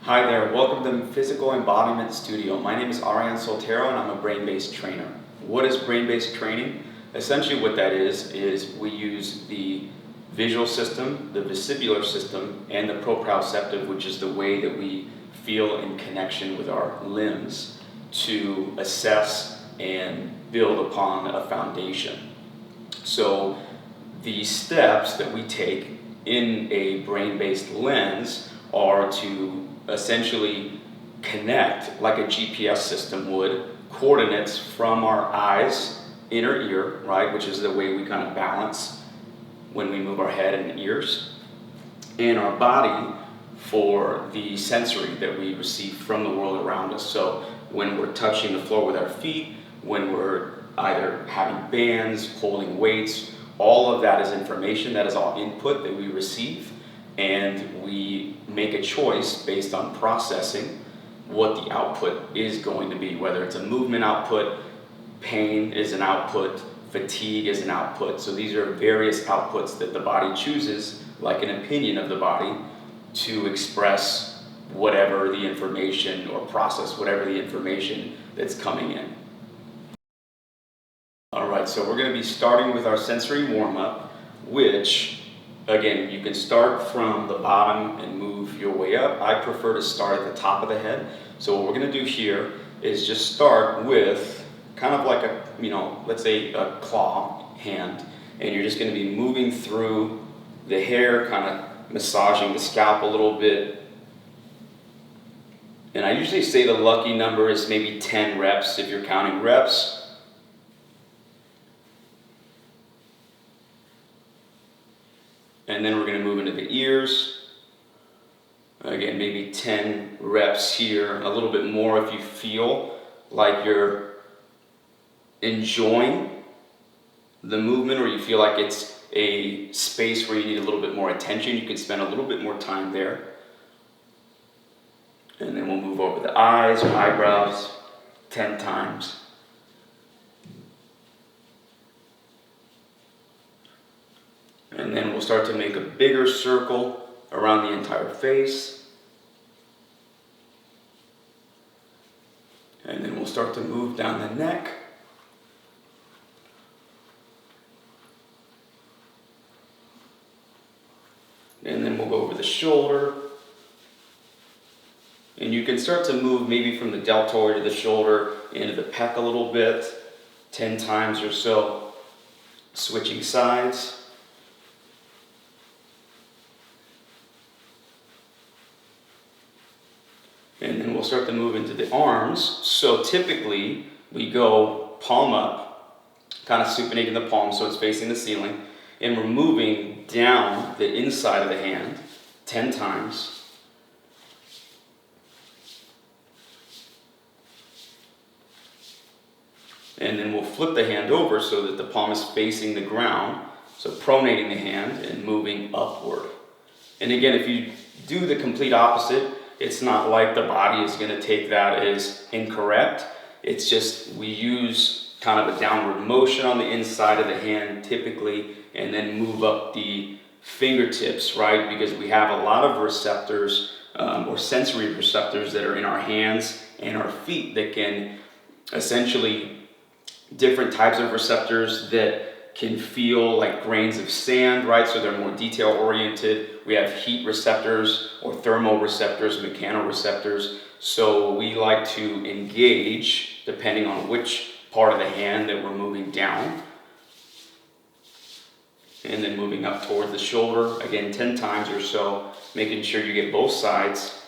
Hi there, welcome to Physical Embodiment Studio. My name is Arian Soltero and I'm a brain-based trainer. What is brain-based training? Essentially what that is we use the visual system, the vestibular system, and the proprioceptive, which is the way that we feel in connection with our limbs, to assess and build upon a foundation. So the steps that we take in a brain-based lens are to essentially connect, like a GPS system would, coordinates from our eyes, inner ear, right, which is the way we kind of balance when we move our head and ears, and our body for the sensory that we receive from the world around us. So when we're touching the floor with our feet, when we're either having bands, holding weights, all of that is information, that is all input that we receive, and we make a choice based on processing what the output is going to be, whether it's a movement output, pain is an output, fatigue is an output. So these are various outputs that the body chooses, like an opinion of the body, to express whatever the information, or process whatever the information that's coming in. Alright, so we're going to be starting with our sensory warm-up, which, again, you can start from the bottom and move your way up. I prefer to start at the top of the head. So what we're going to do here is just start with kind of like a, let's say a claw hand, and you're just going to be moving through the hair, kind of massaging the scalp a little bit. And I usually say the lucky number is maybe 10 reps if you're counting reps. And then we're going to move into the ears. Again, maybe 10 reps here, a little bit more if you feel like you're enjoying the movement, or you feel like it's a space where you need a little bit more attention. You can spend a little bit more time there. And then we'll move over the eyes or eyebrows 10 times. And then we'll start to make a bigger circle around the entire face. And then we'll start to move down the neck. And then we'll go over the shoulder. And you can start to move maybe from the deltoid to the shoulder into the pec a little bit, 10 times or so, switching sides. And then we'll start to move into the arms. So typically we go palm up, kind of supinating the palm so it's facing the ceiling, and we're moving down the inside of the hand 10 times. And then we'll flip the hand over so that the palm is facing the ground, so pronating the hand and moving upward. And again, if you do the complete opposite, it's not like the body is going to take that as incorrect. It's just we use kind of a downward motion on the inside of the hand typically, and then move up the fingertips, right? Because we have a lot of receptors or sensory receptors that are in our hands and our feet that can essentially, different types of receptors that can feel like grains of sand, right? So they're more detail oriented. We have heat receptors or thermoreceptors, mechanoreceptors. So we like to engage depending on which part of the hand that we're moving down. And then moving up towards the shoulder, again 10 times or so, making sure you get both sides.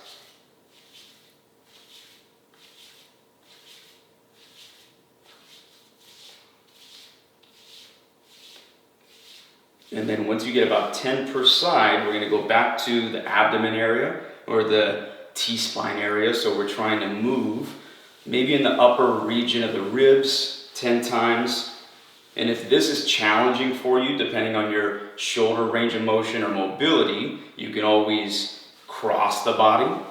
And then once you get about 10 per side, we're going to go back to the abdomen area or the T-spine area. So we're trying to move maybe in the upper region of the ribs 10 times. And if this is challenging for you, depending on your shoulder range of motion or mobility, you can always cross the body.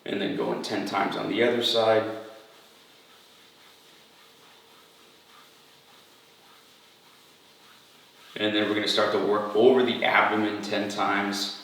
And then going 10 times on the other side. And then we're going to start to work over the abdomen 10 times.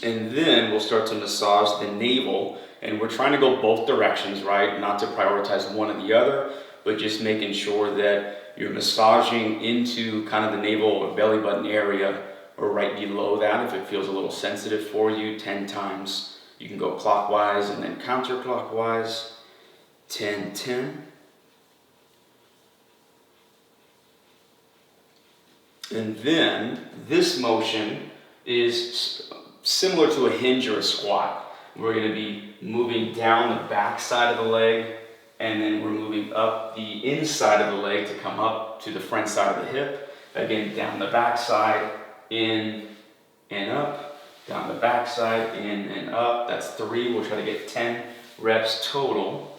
And then we'll start to massage the navel, and we're trying to go both directions, right? Not to prioritize one or the other, but just making sure that you're massaging into kind of the navel or belly button area, or right below that if it feels a little sensitive for you, 10 times. You can go clockwise and then counterclockwise, 10, 10. And then this motion is similar to a hinge or a squat. We're going to be moving down the back side of the leg, and then we're moving up the inside of the leg to come up to the front side of the hip. Again, down the back side, in and up, down the back side, in and up. That's 3. We'll try to get 10 reps total.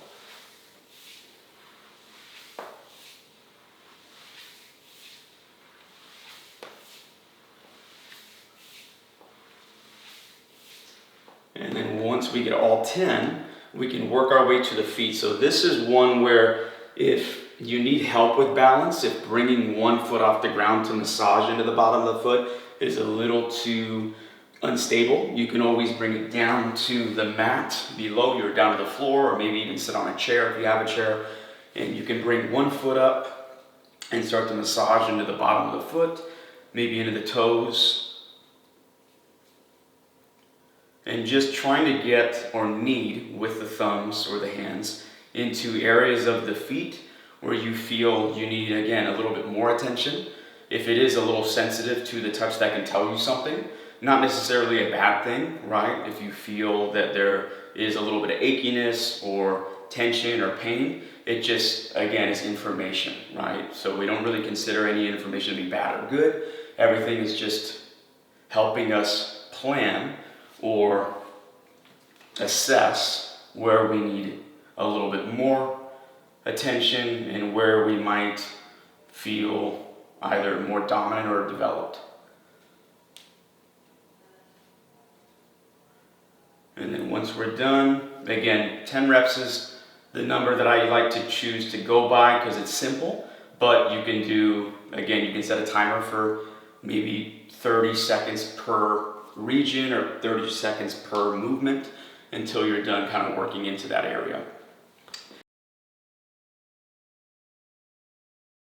And then once we get all 10, we can work our way to the feet. So this is one where if you need help with balance, if bringing one foot off the ground to massage into the bottom of the foot is a little too unstable, you can always bring it down to the mat below you, or down to the floor, or maybe even sit on a chair if you have a chair. And you can bring one foot up and start to massage into the bottom of the foot, maybe into the toes. And just trying to get or knead with the thumbs or the hands into areas of the feet where you feel you need, again, a little bit more attention. If it is a little sensitive to the touch, that can tell you something. Not necessarily a bad thing, right? If you feel that there is a little bit of achiness or tension or pain, it just, again, is information, right? So we don't really consider any information to be bad or good. Everything is just helping us plan or assess where we need a little bit more attention and where we might feel either more dominant or developed. And then once we're done, again, 10 reps is the number that I like to choose to go by because it's simple, but you can do, again, you can set a timer for maybe 30 seconds per region or 30 seconds per movement until you're done kind of working into that area.